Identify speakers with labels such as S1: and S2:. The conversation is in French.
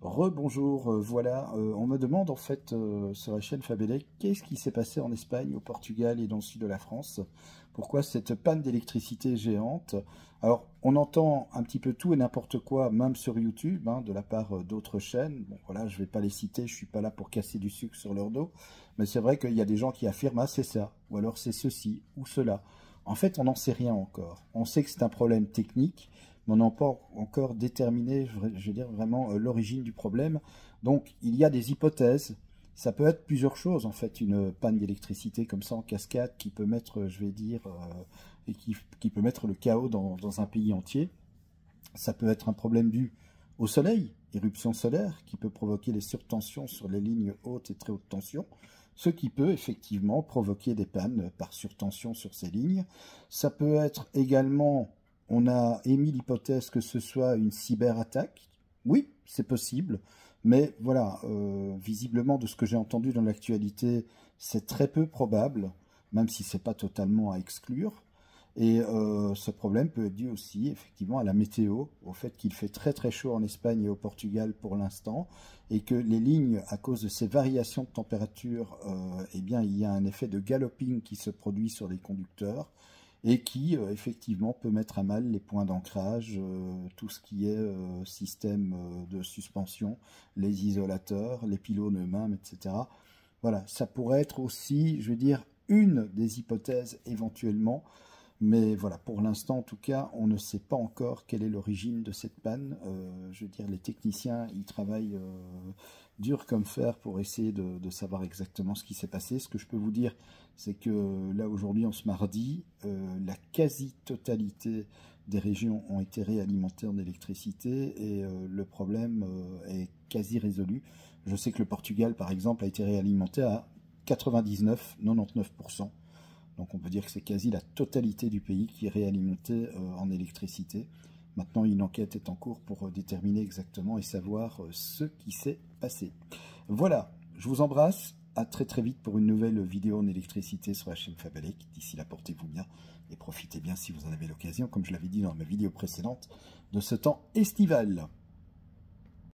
S1: Rebonjour, voilà, on me demande en fait sur la chaîne Fabelec, qu'est-ce qui s'est passé en Espagne, au Portugal et dans le sud de la France? Pourquoi cette panne d'électricité géante? Alors, on entend un petit peu tout et n'importe quoi, même sur YouTube, hein, de la part d'autres chaînes. Bon, voilà, je ne vais pas les citer, je suis pas là pour casser du sucre sur leur dos, mais c'est vrai qu'il y a des gens qui affirment, ah c'est ça, ou alors c'est ceci, ou cela. En fait, on n'en sait rien encore. On sait que c'est un problème technique, mais on n'a pas encore déterminé, je veux dire, vraiment l'origine du problème. Donc, il y a des hypothèses. Ça peut être plusieurs choses, en fait, une panne d'électricité comme ça en cascade qui peut mettre, je vais dire, et qui peut mettre le chaos dans un pays entier. Ça peut être un problème dû au soleil, éruption solaire, qui peut provoquer des surtensions sur les lignes hautes et très haute tension, ce qui peut effectivement provoquer des pannes par surtension sur ces lignes. Ça peut être également, on a émis l'hypothèse que ce soit une cyberattaque. Oui, c'est possible, mais voilà, visiblement de ce que j'ai entendu dans l'actualité, c'est très peu probable, même si c'est pas totalement à exclure. Et ce problème peut être dû aussi effectivement à la météo, au fait qu'il fait très très chaud en Espagne et au Portugal pour l'instant, et que les lignes, à cause de ces variations de température, eh bien il y a un effet de galloping qui se produit sur les conducteurs, et qui effectivement peut mettre à mal les points d'ancrage, tout ce qui est système de suspension, les isolateurs, les pylônes eux-mêmes, etc. Voilà, ça pourrait être aussi, je veux dire, une des hypothèses éventuellement. Mais voilà, pour l'instant, en tout cas, on ne sait pas encore quelle est l'origine de cette panne. Je veux dire, les techniciens, ils travaillent dur comme fer pour essayer de savoir exactement ce qui s'est passé. Ce que je peux vous dire, c'est que là, aujourd'hui, en ce mardi, la quasi-totalité des régions ont été réalimentées en électricité et le problème est quasi résolu. Je sais que le Portugal, par exemple, a été réalimenté à 99-99%. Donc on peut dire que c'est quasi la totalité du pays qui est réalimenté en électricité. Maintenant, une enquête est en cours pour déterminer exactement et savoir ce qui s'est passé. Voilà, je vous embrasse. À très très vite pour une nouvelle vidéo en électricité sur la chaîne Fabelec. D'ici là, portez-vous bien et profitez bien si vous en avez l'occasion, comme je l'avais dit dans ma vidéo précédente, de ce temps estival.